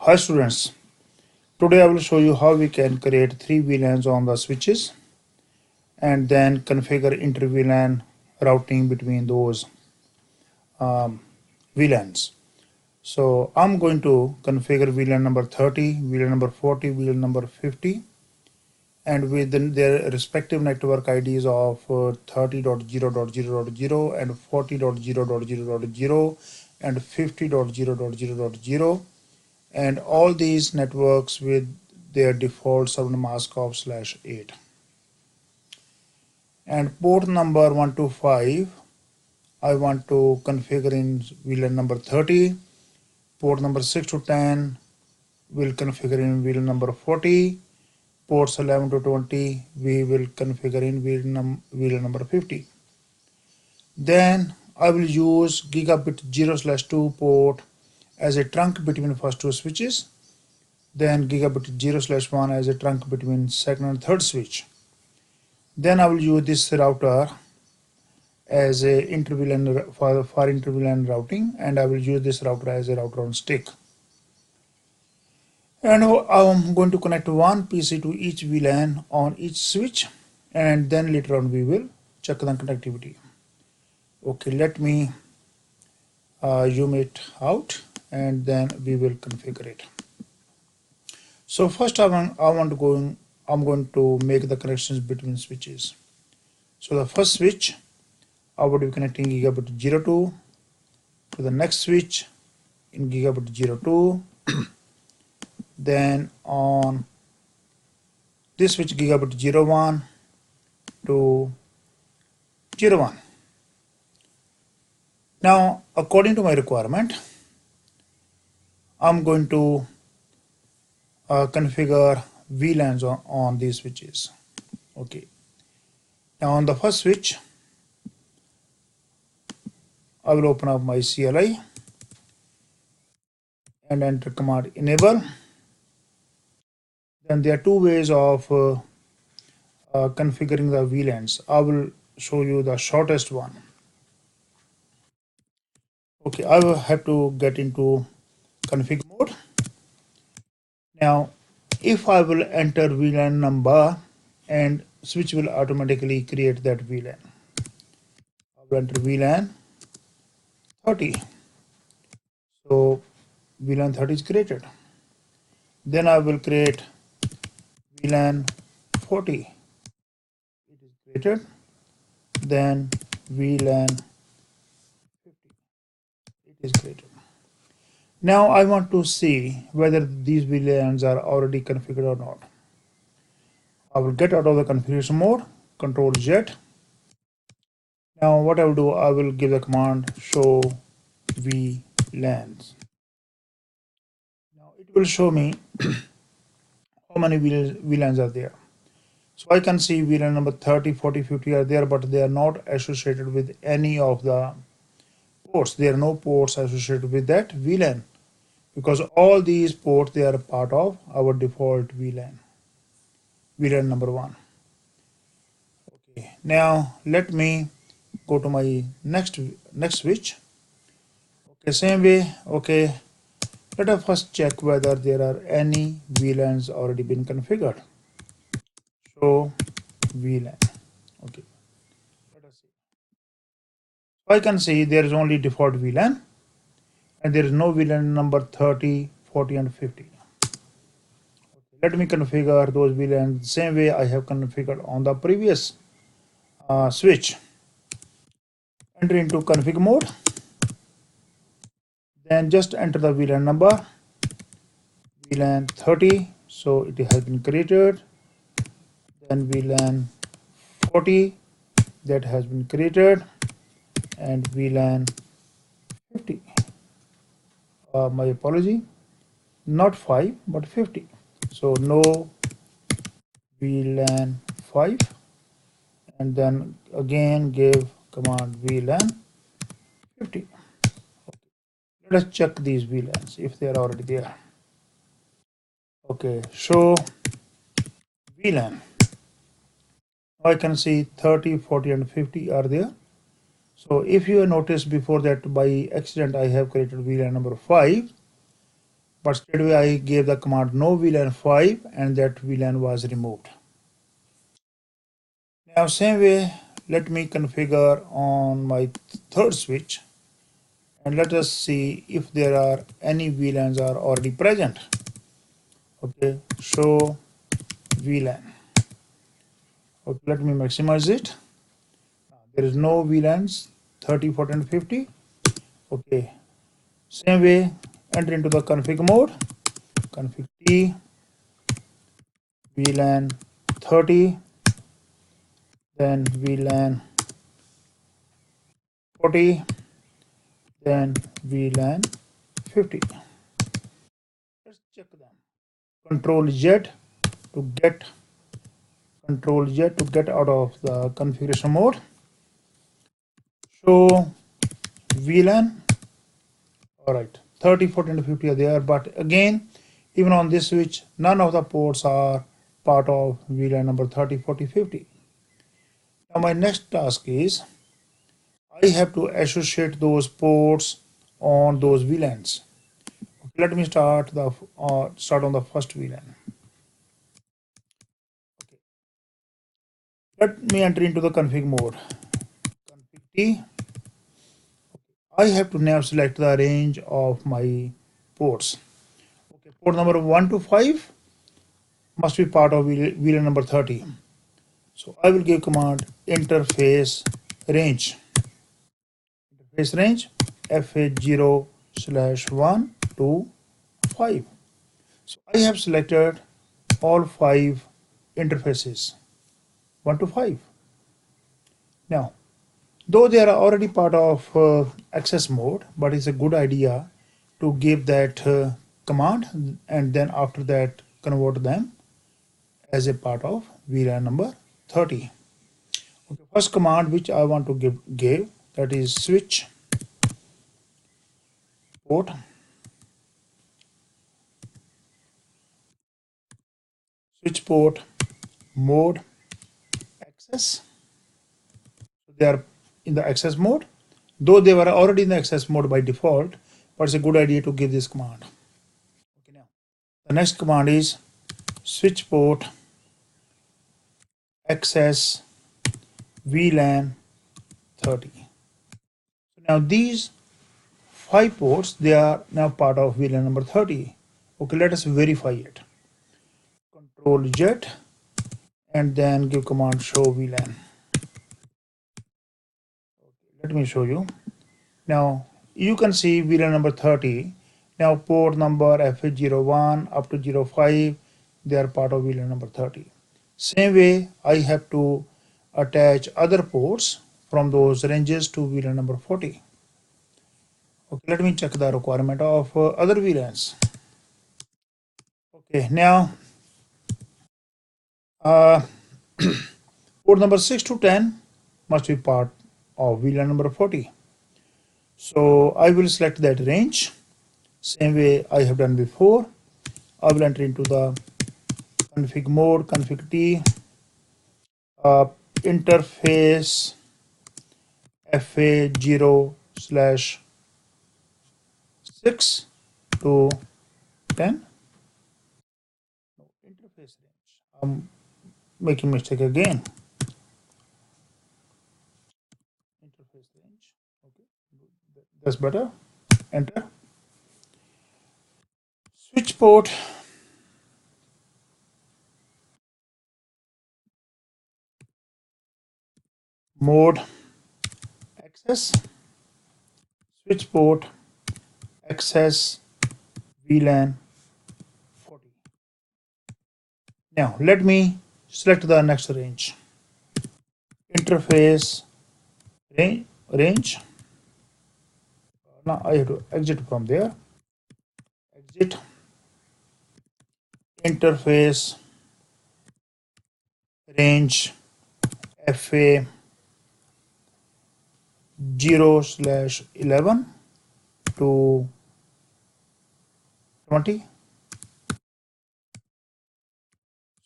Hi students, today I will show you how we can create 3 VLANs on the switches and then configure inter-VLAN routing between those VLANs. So I'm going to configure VLAN number 30, VLAN number 40, VLAN number 50, and with their respective network IDs of 30.0.0.0 and 40.0.0.0 and 50.0.0.0, and all these networks with their default subnemask of /8. And port number 125, I want to configure in VLAN number 30. Port number 6 to 10 will configure in VLAN number 40. Ports 11 to 20 we will configure in VLAN number 50. Then I will use gigabit 0/2 port as a trunk between first two switches. Then gigabit 0/1 as a trunk between second and third switch. Then I will use this router as a inter-VLAN for inter-VLAN routing, and I will use this router as a router on stick. And I'm going to connect one PC to each VLAN on each switch, and then later on we will check the connectivity. Okay, let me zoom it out and then we will configure it. So first I'm going to make the connections between switches. So the first switch, I would be connecting gigabit 02 to the next switch in gigabit 02. Then on this switch gigabit 01 to 01. Now according to my requirement, I'm going to configure VLANs on these switches. Okay. Now on the first switch, I will open up my CLI and enter command enable. Then there are two ways of configuring the VLANs. I will show you the shortest one. Okay, I will have to get into config mode. Now, if I will enter VLAN number, and switch will automatically create that VLAN. I will enter VLAN 30. So VLAN 30 is created. Then I will create VLAN 40. It is created. Then VLAN 50. It is created. Now I want to see whether these VLANs are already configured or not. I will get out of the configuration mode, Control Z. Now what I will do, I will give the command show VLANs. Now it will show me how many VLANs are there. So I can see VLAN number 30, 40, 50 are there, but they are not associated with any of the ports. There are no ports associated with that VLAN, because all these ports, they are a part of our default VLAN number 1. Okay, now let me go to my next switch. Okay, same way. Okay, let us first check whether there are any VLANs already been configured. Show VLAN. Okay, let us see. I can see there is only default VLAN and there is no VLAN number 30, 40 and 50. Okay, let me configure those VLANs the same way I have configured on the previous switch. Enter into config mode. Then just enter the VLAN number, VLAN 30, so it has been created. Then VLAN 40, that has been created, and VLAN 50. My apology, not 5 but 50. So no VLAN 5, and then again give command VLAN 50. Let us check these VLANs if they are already there. Okay, show VLAN. I can see 30, 40 and 50 are there. So if you notice before that by accident I have created VLAN number 5, but straight away I gave the command no VLAN 5 and that VLAN was removed. Now same way, let me configure on my third switch and let us see if there are any VLANs are already present. Okay, show VLAN. Okay, let me maximize it. There is no VLANs 30, 40 and 50. Okay, same way, enter into the config mode, config T, VLAN 30, then VLAN 40, then VLAN 50. Let's check them. Control Z to get out of the configuration mode. Show VLAN. All right, 30, 40 and 50 are there, but again, even on this switch, none of the ports are part of VLAN number 30, 40, 50. Now my next task is I have to associate those ports on those VLANs. Okay, let me start on the first VLAN. Okay. Let me enter into the config mode. Config T. I have to now select the range of my ports. Okay, port number 1 to 5 must be part of VLAN number 30. So I will give command interface range. Interface range FH0/1 to 5. So I have selected all 5 interfaces 1 to 5. Now, though they are already part of access mode, but it's a good idea to give that command and then after that convert them as a part of VLAN number 30. Okay, first command which I want to give that is switch port mode access. So they are in the access mode, though they were already in the access mode by default, but it's a good idea to give this command. Okay, now the next command is switch port access VLAN 30. So now these 5 ports, they are now part of VLAN number 30. Okay, let us verify it. Control Z and then give command show VLAN. Okay, let me show you. Now you can see VLAN number 30. Now port number FH01 up to 05, they are part of VLAN number 30. Same way I have to attach other ports from those ranges to VLAN number 40. Okay, let me check the requirement of other VLANs. Okay, now port number 6 to 10 must be part of VLAN number 40. So I will select that range, same way I have done before. I will enter into the config mode, config T, interface FA0/6 to 10. No, interface range. I'm making mistake again. Interface range. Okay, that's better. Enter. Switch port mode access. Switch port access VLAN 40. Now let me select the next range. Interface range. Now I have to exit from there. Exit. Interface range FA 0/11 to 20.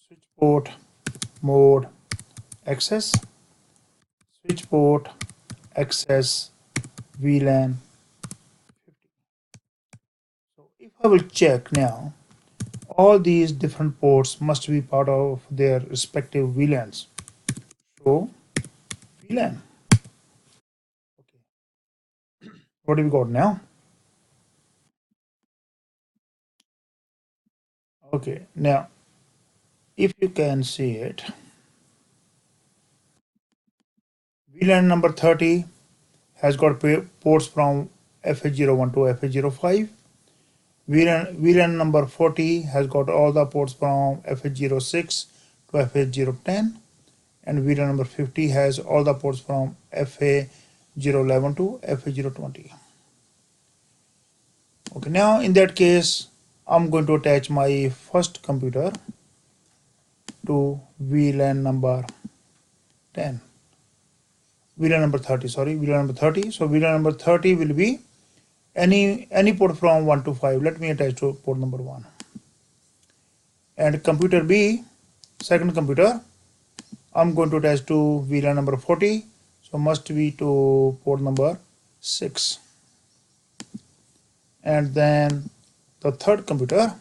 Switch port mode access. Switch port access VLAN 50. So if I will check now. All these different ports must be part of their respective VLANs. So VLAN. Okay. What do we got now? Okay, now if you can see it, VLAN number 30 has got ports from FH01 to FH05. VLAN number 40 has got all the ports from FH06 to FH010, and VLAN number 50 has all the ports from FA011 to FA020. Okay, now in that case, I'm going to attach my first computer to VLAN number 10. VLAN number 30, sorry, VLAN number 30. So VLAN number 30 will be any port from 1 to 5. Let me attach to port number 1. And computer B, second computer, I'm going to attach to VLAN number 40. So must be to port number 6. And then the third computer,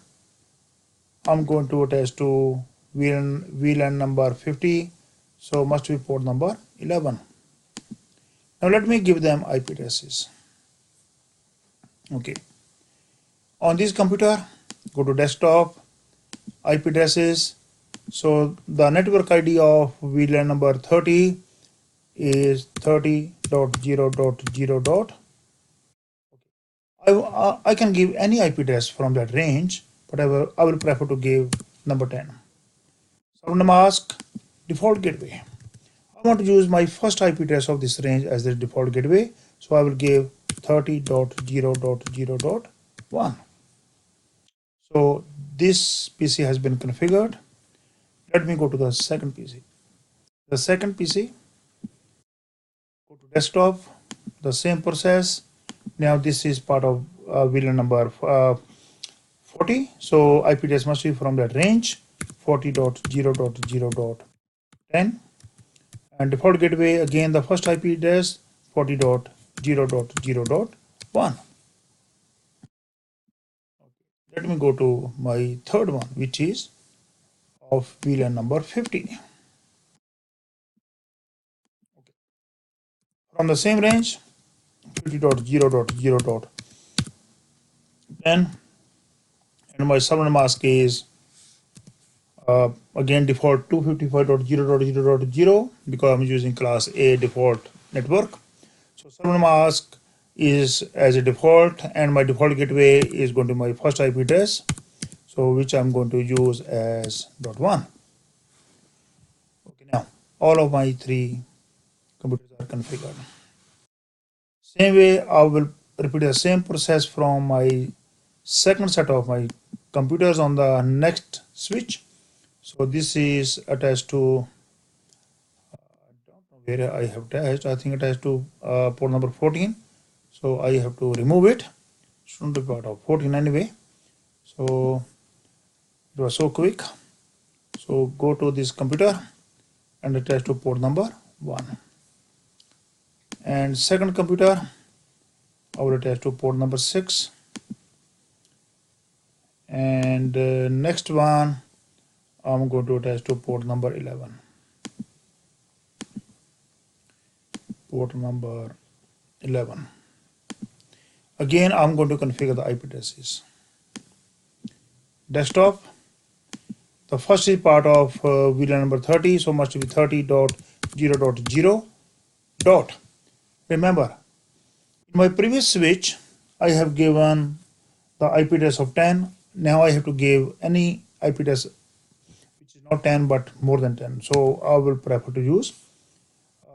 I'm going to attach to VLAN number 50. So must be port number 11. Now let me give them IP addresses. Okay. On this computer, go to desktop, IP addresses. So the network ID of VLAN number 30 is 30.0.0. I can give any IP address from that range, but I will prefer to give number 10. So I'm going to ask default gateway. I want to use my first IP address of this range as the default gateway. So I will give 30.0.0.1. So this PC has been configured. Let me go to the second PC. The second PC, go to desktop, the same process. Now this is part of VLAN number 40. So IP address must be from that range 40.0.0.10. And default gateway, again the first IP address 40.0.0.1. Let me go to my third one, which is of VLAN number 50. From the same range 50.0.0.10, and my subnet mask is again default 255.0.0.0 because I'm using class A default network. So subnet mask is as a default, and my default gateway is going to my first IP address, so which I'm going to use as .1. Okay, now all of my three computers are configured. Same way, I will repeat the same process from my second set of my computers on the next switch. So this is attached to, I don't know where I have attached, I think attached to port number 14. So I have to remove it. Shouldn't be part of 14 anyway. So it was so quick. So go to this computer and attach to port number 1. And second computer, I will attach to port number 6. And next one, I'm going to attach to port number 11. Port number 11. Again, I'm going to configure the IP addresses. Desktop, the first is part of VLAN number 30, so must be 30.0.0. Remember, in my previous switch, I have given the IP address of 10. Now I have to give any IP address which is not 10 but more than 10. So I will prefer to use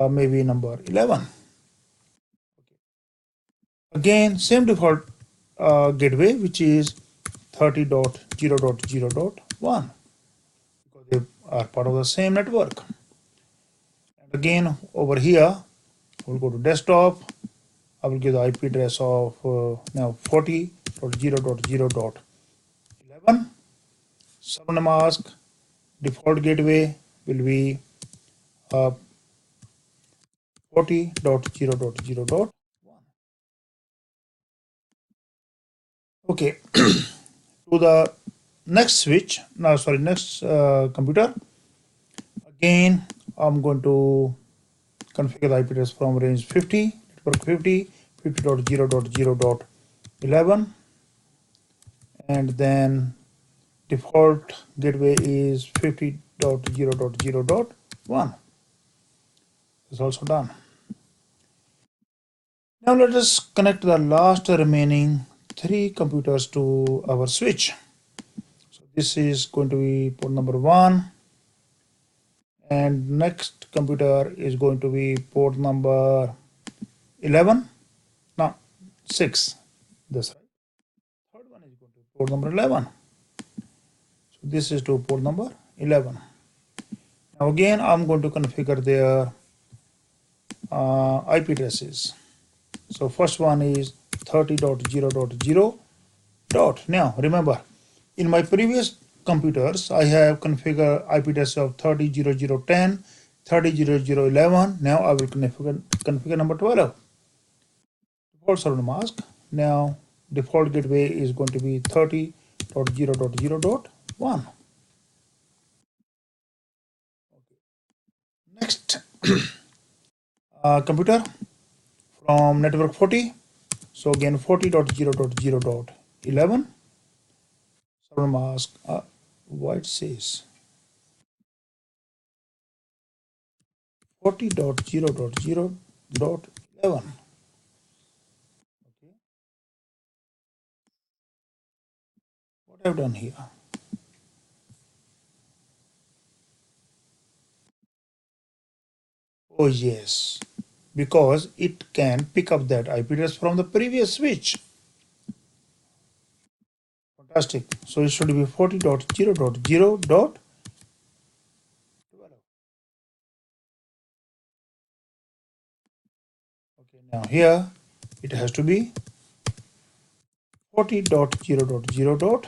maybe number 11. Again, same default gateway, which is 30.0.0.1 because they are part of the same network. And again, over here, we'll go to desktop. I will give the IP address of now 40.0.0.11. Subnet mask default gateway will be 40.0.0.1. Okay, to the next switch, next computer. Again, I'm going to configure the IP address from range 50, network 50, 50.0.0.11, and then default gateway is 50.0.0.1. It's also done. Now let us connect the last remaining 3 computers to our switch. So this is going to be port number 1, and next computer is going to be port number 11. No, 6. That's right. Third one is going to be port number 11. So this is to port number 11. Now again, I'm going to configure their IP addresses. So first one is 30.0.0. Now remember, in my previous computers, I have configured IP address of 30.0.0.10, 30.0.0.11. Now I will configure number 12. Default server mask. Now default gateway is going to be 30.0.0.1. Next computer from network 40. So again 40.0.0.11. Server mask. What it says 40.0.0.11. Okay. What I've done here? Oh yes, because it can pick up that IP address from the previous switch. Fantastic. So it should be 40.0.0.12. Okay, now here it has to be 40.0.0.1.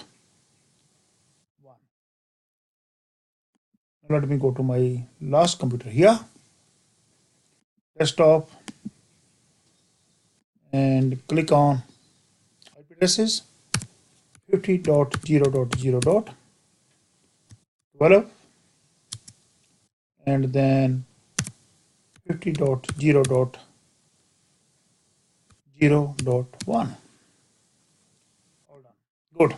Now let me go to my last computer here, desktop, and click on IP addresses 50.0.0.12, and then 50.0.0.1. All done. Good.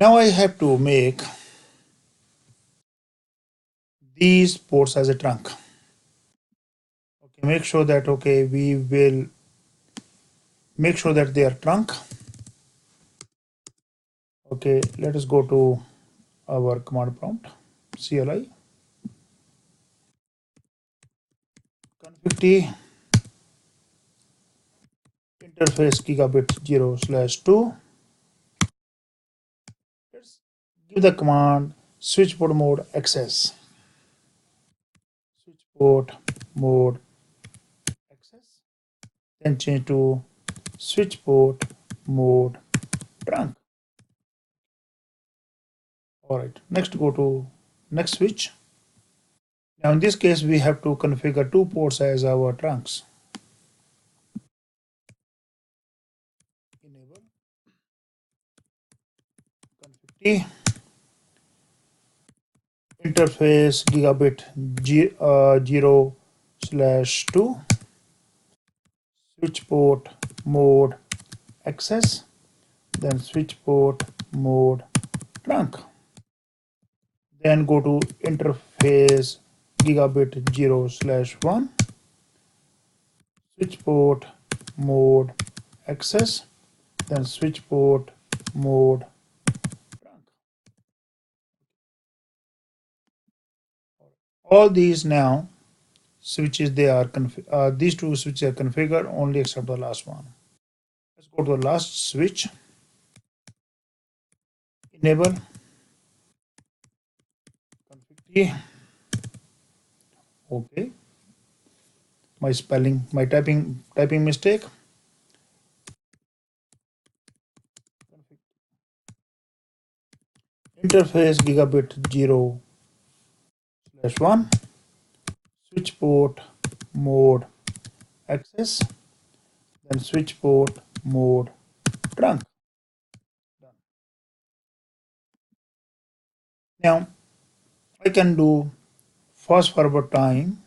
Now I have to make these ports as a trunk. Okay, make sure that we will make sure that they are trunk. Okay, let us go to our command prompt, CLI con50 interface gigabit 0/2. Let's give the command switch port mode access. Switch port mode access. Then change to switch port mode trunk. All right. Next, go to next switch. Now in this case, we have to configure 2 ports as our trunks. Enable con50 interface gigabit 0/2 switch port mode access, then switch port mode trunk, then go to interface gigabit 0/1 switch port mode access, then switch port mode trunk. All these now switches, they are these 2 switches are configured only except the last one. Let's go to the last switch. Enable con50. Okay, my typing mistake. Interface gigabit 0/1 switch port mode access, then switch port mode trunk. Now I can do fast forward time,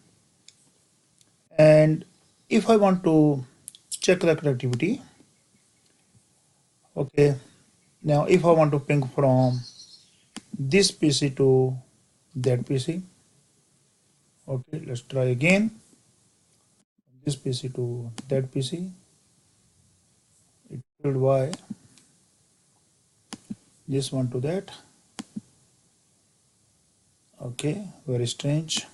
and if I want to check the connectivity, okay, now if I want to ping from this PC to that PC, okay, let's try again. This PC to that PC, it will Y, this one to that, okay, very strange.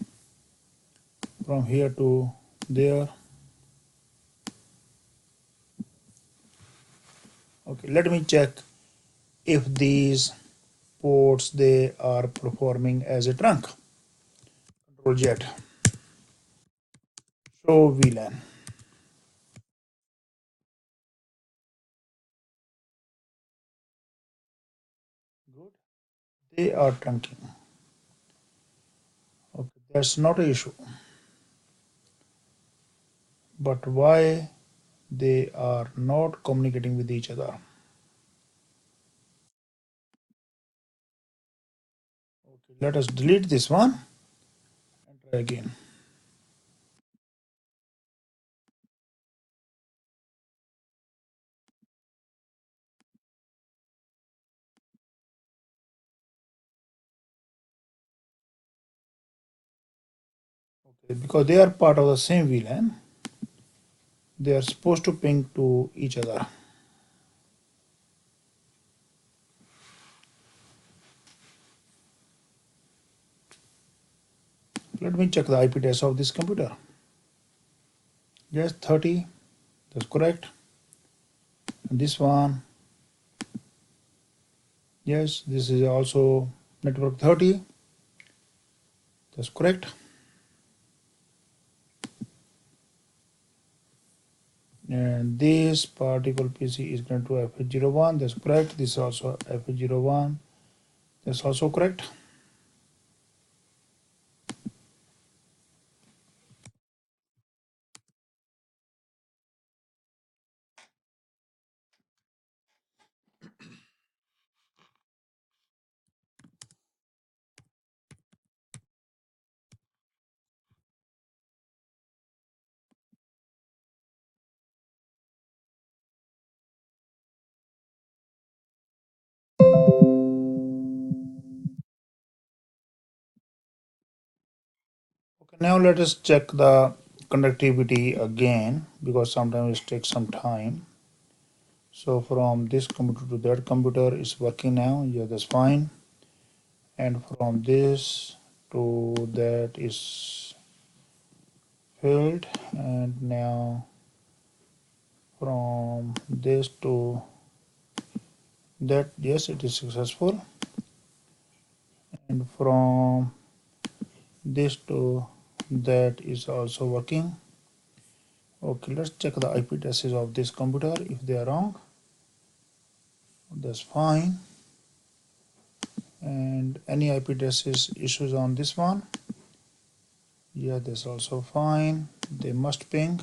From here to there, okay, let me check if these ports they are performing as a trunk. Control Z, show VLAN. Good, they are trunking. Okay, that's not an issue, but why they are not communicating with each other? Okay, let us delete this one and try again. Okay, because they are part of the same VLAN, they are supposed to ping to each other. Let me check the IP address of this computer. Yes, 30, that's correct. And this one, yes, this is also network 30, that's correct. And this particular PC is going to F01, that's correct. This is also F01, that's also correct. Okay, now let us check the conductivity again, because sometimes it takes some time. So from this computer to that computer is working now, yeah, that's fine. And from this to that is filled, and now from this to that, yes, it is successful. And from this to that is also working. Okay, let's check the IP addresses of this computer. If they are wrong, that's fine. And any IP addresses issues on this one, yeah, that's also fine. They must ping,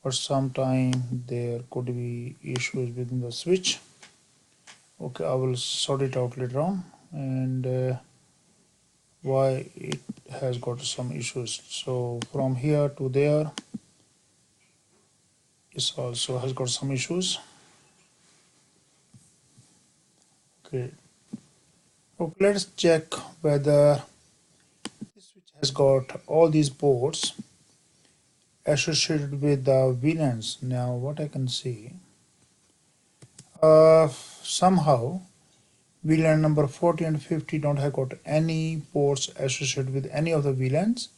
but sometime there could be issues within the switch. Okay, I will sort it out later on, and why it has got some issues. So from here to there, it also has got some issues. Okay, okay, let's check whether this switch has got all these ports associated with the VLANs. Now what I can see, somehow VLAN number 40 and 50 don't have got any ports associated with any of the VLANs.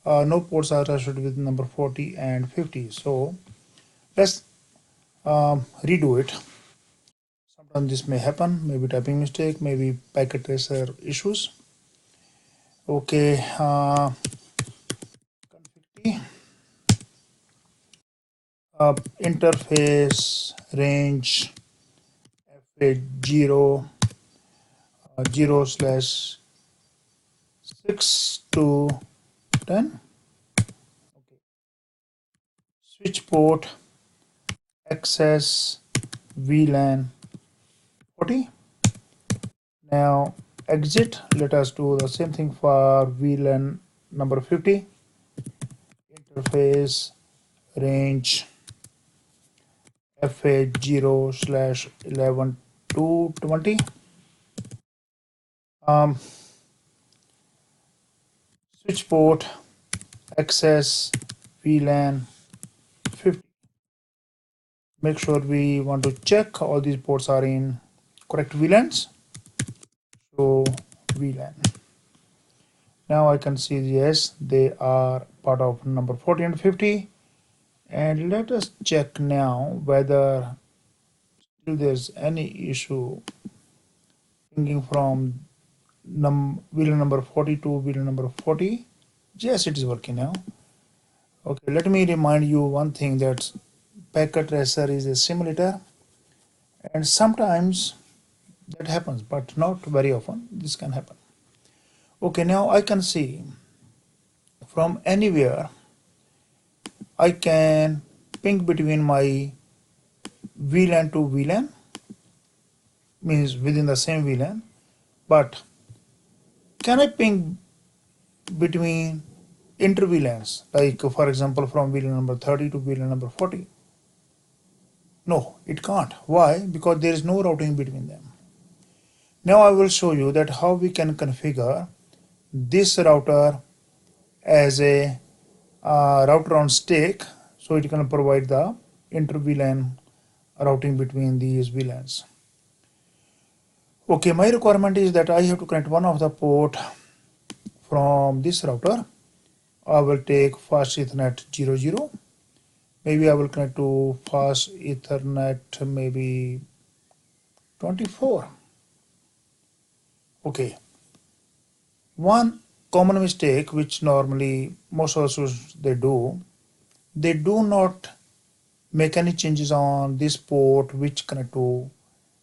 No ports are associated with number 40 and 50. So let's redo it. Sometimes this may happen, maybe typing mistake, maybe packet tracer issues. Okay, interface range FA0 0/6 to 10. Okay. Switch port access VLAN 40. Now exit. Let us do the same thing for VLAN number 50. Interface range FA0/11 to 20. Switch port access VLAN 50. Make sure we want to check all these ports are in correct VLANs. So VLAN. Now I can see yes, they are part of number 40 and 50. And let us check now whether still there's any issue thinking from VLAN number 40 to VLAN number 40. Yes, it is working now. Okay, let me remind you one thing, that packet tracer is a simulator, and sometimes that happens, but not very often. This can happen. Okay, now I can see from anywhere I can ping between my VLAN to VLAN, means within the same VLAN, but can I ping between inter-VLANs, like for example from VLAN number 30 to VLAN number 40? No, it can't. Why? Because there is no routing between them. Now I will show you that how we can configure this router as a router on stake, so it can provide the inter-VLAN routing between these VLANs. Okay, my requirement is that I have to connect one of the port from this router. I will take fast Ethernet 00. Maybe I will connect to fast Ethernet maybe 24. Okay. One common mistake which normally most of us they do not make any changes on this port which connect to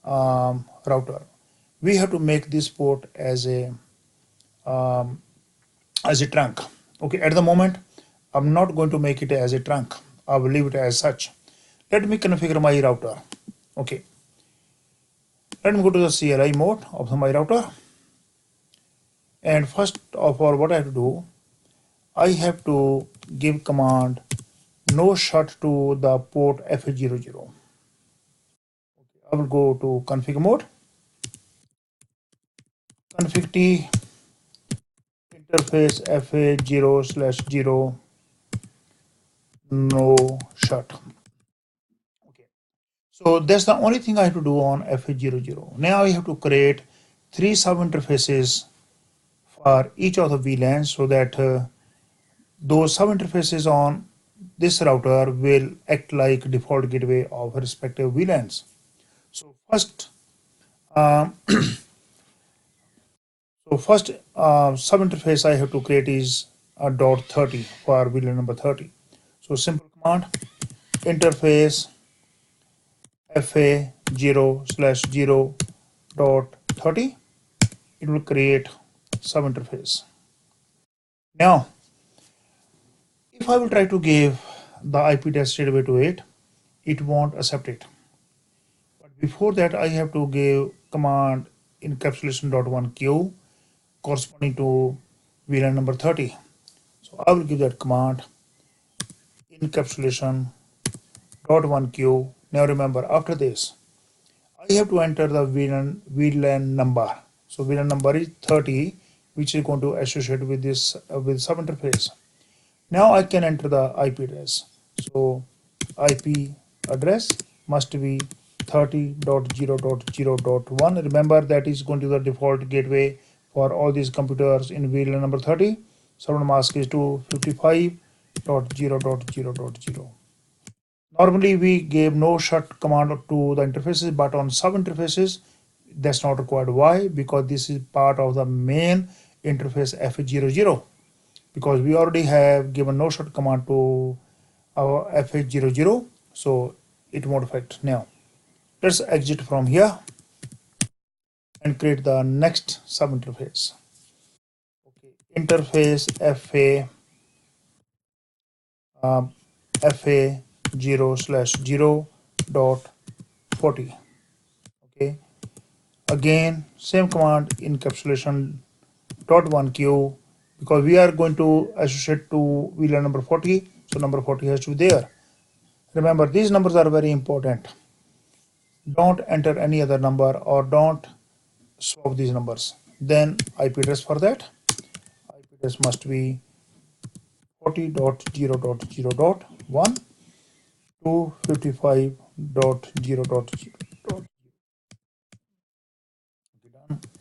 router. We have to make this port as a trunk. Okay, at the moment I'm not going to make it as a trunk. I will leave it as such. Let me configure my router. Okay, let me go to the CLI mode of my router, and first of all what I have to do, I have to give command no shut to the port FA00. Okay, I will go to config mode, config T, interface FA0/0 no shut. Okay, so that's the only thing I have to do on FA00. Now I have to create 3 sub interfaces for each of the VLANs, so that those sub interfaces on this router will act like default gateway of respective VLANs. So first sub interface I have to create is a .30 for VLAN number 30. So simple command interface FA0/0.30. It will create sub interface. Now if I will try to give the IP address straight away to it, it won't accept it. But before that I have to give command encapsulation.1q corresponding to VLAN number 30. So I will give that command encapsulation.1q. Now remember, after this I have to enter the VLAN number. So VLAN number is 30, which is going to associate with this with sub interface. Now I can enter the IP address. So IP address must be 30.0.0.1. Remember that is going to be the default gateway for all these computers in VLAN number 30. Subnet mask is 255.0.0.0. Normally we gave no shut command to the interfaces, but on sub interfaces that's not required. Why? Because this is part of the main interface FA00. Because we already have given no shut command to our FA00, so it won't affect. Now let's exit from here and create the next sub interface. Okay, interface FA0/0.40. Okay, Again, same command, encapsulation dot 1q, because we are going to associate to VLAN number 40, so number 40 has to be there. Remember, these numbers are very important. Don't enter any other number or don't swap these numbers. Then IP address for that. IP address must be 40.0.0.1 to 55.0.0.0.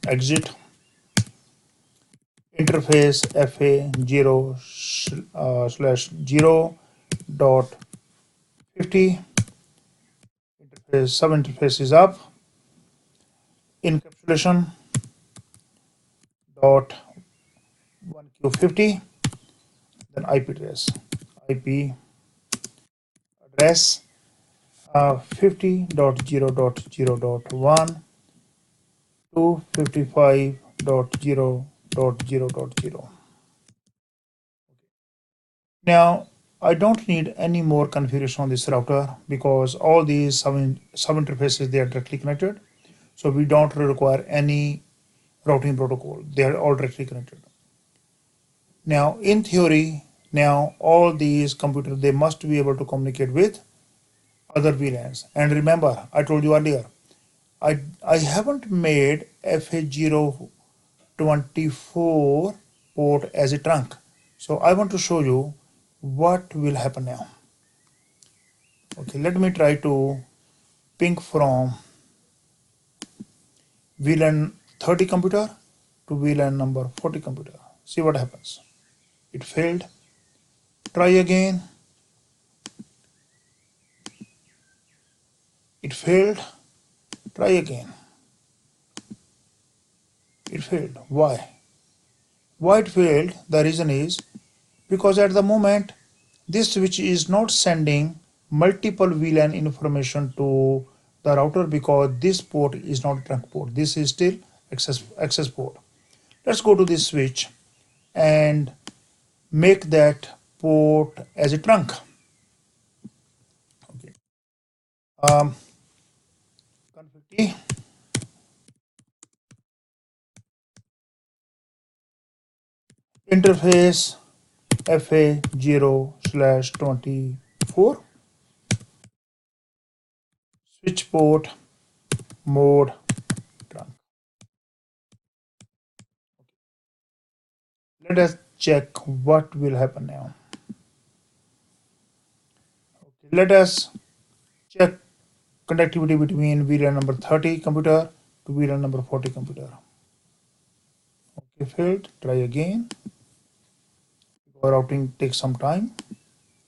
Exit. Interface FA0 slash 0 dot 50. Interface subinterface is up. Encapsulation dot 1q50. Then IP address. IP address 50.0.0.1 to 55.0.0.0. Now, I don't need any more configuration on this router because all these sub-interfaces, they are directly connected. So we don't require any routing protocol. They are all directly connected. Now, in theory, now all these computers, they must be able to communicate with other VLANs. And remember, I told you earlier, I haven't made FA024 port as a trunk. So I want to show you what will happen now. Okay, let me try to ping from VLAN 30 computer to VLAN number 40 computer. See what happens. It failed. Try again. It failed. Try again. It failed. Why? Why it failed? The reason is because at the moment this switch is not sending multiple VLAN information to the router because this port is not a trunk port. This is still access port. Let's go to this switch and make that port as a trunk. Okay. Config interface FA0/24 switch port mode trunk. Let us check what will happen now. Okay, let us check connectivity between VLAN number 30 computer to VLAN number 40 computer. Okay, failed. Try again. Routing takes some time.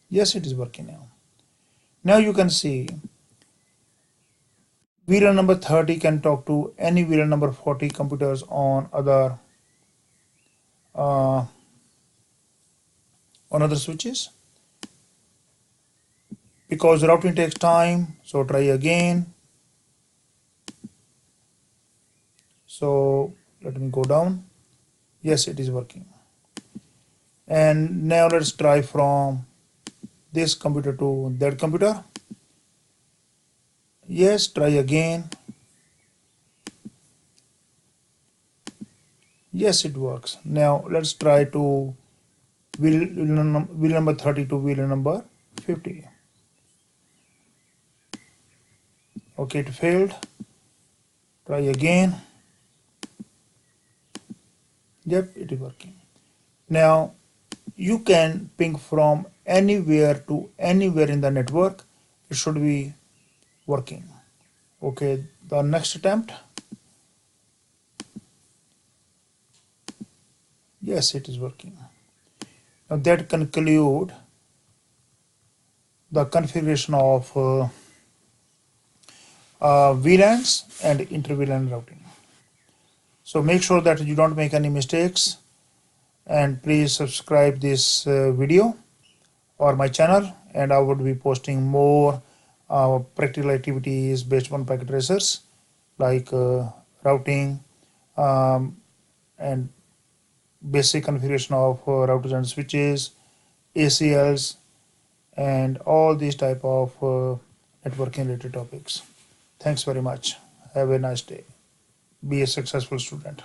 Yes, it is working now. Now you can see VLAN number 30 can talk to any VLAN number 40 computers on other switches. Because routing takes time, so try again. So let me go down. Yes, it is working. And now let's try from this computer to that computer. Yes, try again. Yes, it works. Now let's try to VLAN number 30 to VLAN number 50. Okay, it failed. Try again. Yep, it is working. Now you can ping from anywhere to anywhere in the network. It should be working. Okay, the next attempt. Yes, it is working. Now that conclude the configuration of VLANs and inter-VLAN routing. So make sure that you don't make any mistakes, and please subscribe this video or my channel, and I would be posting more practical activities based on packet tracers like routing and basic configuration of routers and switches, ACLs, and all these type of networking related topics. Thanks very much. Have a nice day. be a successful student.